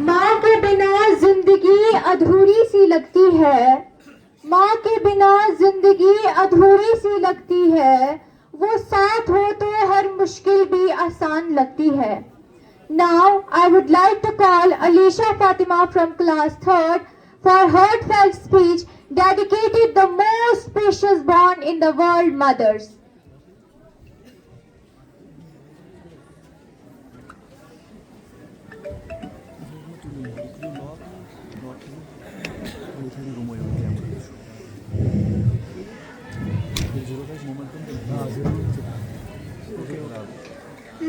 ماں کے بنا زندگی ادھوری سی لگتی ہے، ماں کے بنا زندگی ادھوری سی لگتی ہے، وہ ساتھ ہو تو ہر مشکل بھی آسان لگتی ہے۔ Now I would like to call Alisha Fatima from class 3rd for heartfelt speech dedicated the most precious bond in the world, mothers.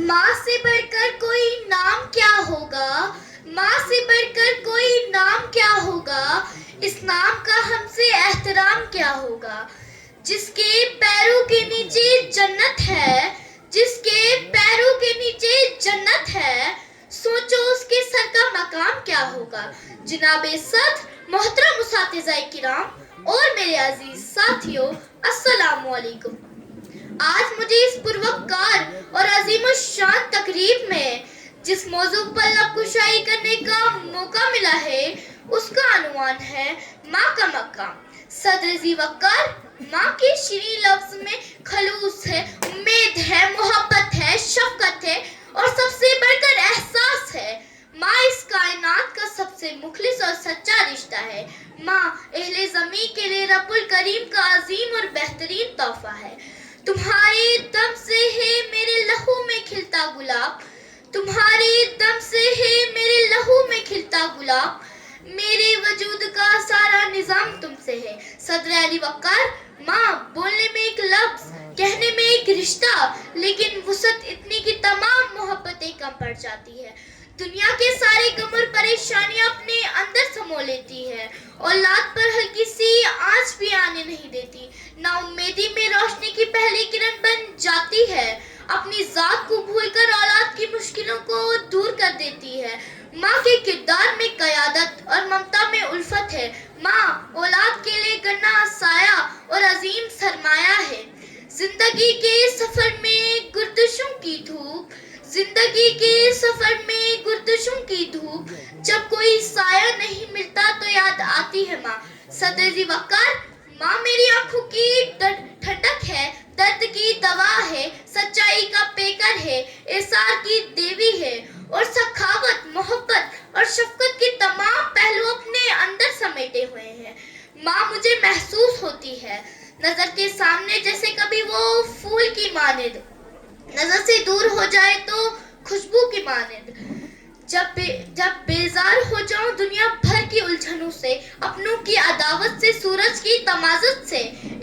ماں سے بڑھ کر کوئی نام کیا ہوگا، ماں سے بڑھ کر کوئی نام کیا ہوگا، اس نام کا ہم سے احترام کیا ہوگا۔ جس کے پیروں کے نیچے جنت ہے، جس کے پیروں کے نیچے جنت ہے، سوچو اس کے سر کا مقام کیا ہوگا۔ جناب صدر، محترم اساتذہ کرام اور میرے عزیز ساتھیوں، السلام علیکم۔ آج مجھے اس پروقار اور عظیم الشان تقریب میں جس موضوع پر لب کشائی کرنے کا موقع ملا ہے، اس کا عنوان ہے ماں کا مقام۔ صدر ذی وقار، ماں کے شیریں لفظ میں خلوص ہے، امید ہے، محبت ہے، شفقت ہے اور سب سے بڑھ کر احساس ہے۔ ماں اس کائنات کا سب سے مخلص اور سچا رشتہ ہے۔ ماں اہل زمین کے لیے رب الکریم کا عظیم اور بہترین تحفہ ہے۔ تمہارے دم سے ہے میرے لہو میں کھلتا گلاب، تمہارے دم سے ہے میرے لہو میں کھلتا گلاب، میرے وجود کا سارا نظام تم سے ہے۔ صدر علی وقار، ماں بولنے میں ایک لفظ، کہنے میں ایک رشتہ، لیکن وسعت اتنی کہ تمام محبتیں کم پڑ جاتی ہے۔ دنیا کے سارے غم اور پریشانیاں اپنے اندر سمو لیتی ہے، اولاد پر ہلکی سی آنچ بھی آنے نہیں دیتی، نا امیدی میں روشنی کی پہلی کرن بن جاتی ہے، اپنی ذات کو بھول کر اولاد کی مشکلوں کو دور کر دیتی ہے۔ ماں کے کردار میں قیادت اور ممتا میں الفت ہے۔ ماں اولاد کے لیے گنا سایہ اور عظیم سرمایہ ہے۔ زندگی کے سفر میں گردشوں کی دھوپ، زندگی کے سفر میں گردشوں کی دھوپ، جب کوئی سایہ نہیں ملتا تو یاد آتی ہے ماں۔ صدر ذی وقار، ماں میری آنکھوں کی ٹھنڈک ہے، درد کی دوا ہے، سچائی کا پیکر ہے، احسان کی دیوی ہے اور سخاوت، محبت اور شفقت کے تمام پہلو اپنے اندر سمیٹے ہوئے ہیں۔ ماں مجھے محسوس ہوتی ہے نظر کے سامنے جیسے کبھی وہ پھول کی مانند، نظر سے دور ہو جائے تو خوشبو کی مانند۔ جب بیزار ہو جاؤں دنیا بھر کی الجھنوں سے، اپنوں کی عداوت سے، سورج کی تمازت سے،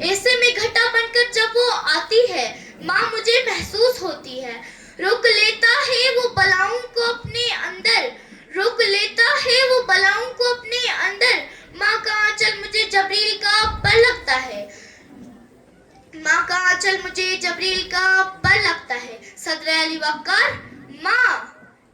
ایسے میں گھٹا بن کر جب وہ آتی ہے، ماں مجھے محسوس ہوتی ہے۔ روک لیتا ہے وہ بلاؤں کو اپنے اندر، روک لیتا ہے وہ بلاؤں کو اپنے اندر، ماں کا آنچل مجھے جبریل کا پر لگتا ہے، ماں کا آنچل مجھے جبریل کا پر لگتا ہے۔ صدر علی وقار، ماں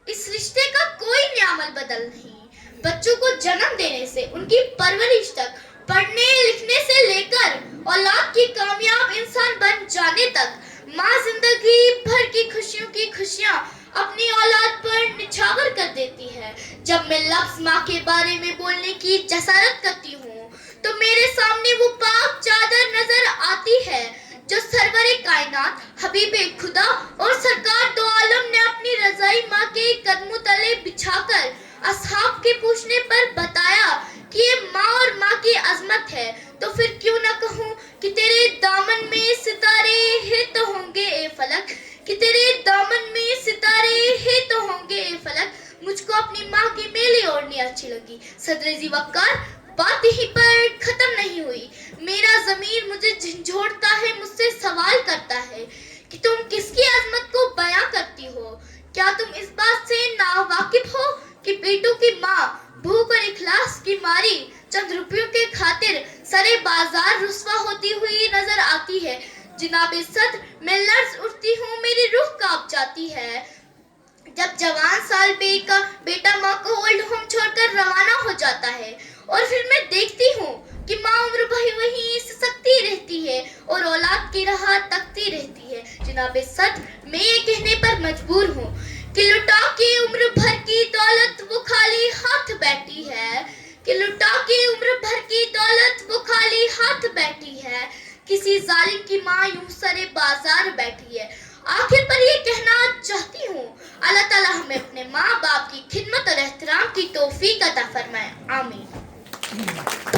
اس رشتے کا کوئی نعمل بدل نہیں۔ بچوں کو جنم دینے سے ان کی پرورش تک، پڑھنے لکھنے سے لے کر اولاد کی کامیاب انسان بن جانے تک، ماں زندگی بھر کی خوشیوں کی خوشیاں اپنی اولاد پر نچھاور کر دیتی ہے۔ جب میں لفظ ماں کے بارے میں بولنے کی جسارت کرتی ہوں تو میرے سامنے وہ پاک چادر نظر آتی ہے جو سرور کائنات، حبیب خدا اور سرکار دو عالم نے اپنی رضائی ماں کے قدموں تلے بچھا کر اصحاب کے پوچھنے پر بتایا کہ یہ ماں اور ماں کی عظمت ہے، تو پھر کیوں نہ کہوں کہ تیرے دامن میں ستارے ہیں تو ہوں گے اے فلک، کہ تیرے دامن میں ستارے ہیں تو ہوں گے اے فلک۔ مجھ کو اپنی ماں کی میلی اوڑھنی اچھی لگی۔ صدر ذی وقار، بات یہیں پر ختم نہیں ہوئی۔ میرا ضمیر مجھے جھنجھوڑتا ہے، مجھ سے سوال کرتا ہے کہ تم کس کی عظمت کو بیاں کرتی ہو؟ کیا تم اس بات سے ناواقف ہو کہ بیٹوں کی ماں بھوک اور اخلاص کی ماری چند روپیوں کے خاطر سرے بازار رسوا ہوتی ہوئی نظر آتی ہے؟ جناب صدر، میں لرز اٹھتی ہوں، میری روح کانپ جاتی ہے جب جوان سال بیٹا ماں کو اولڈ ہوم چھوڑ کر روانہ ہو جاتا ہے، اور پھر میں دیکھتی ہوں کہ ماں عمر بھر وہیں سسکتی رہتی ہے اور اولاد کی راہ تکتی رہتی ہے۔ جناب صدر، میں یہ کہنے پر مجبور ہوں کہ لٹا کے عمر بھر کی دولت وہ خالی ہاتھ ہے کہ لٹا کے عمر بھر کی دولت وہ خالی ہاتھ بیٹھی ہے. کسی ظالم کی ماں یوں سرے بازار بیٹھی ہے. آخر پر یہ کہنا چاہتی ہوں اللہ تعالیٰ ہمیں اپنے ماں باپ کی خدمت اور احترام کی توفیق عطا فرمائے. آمین.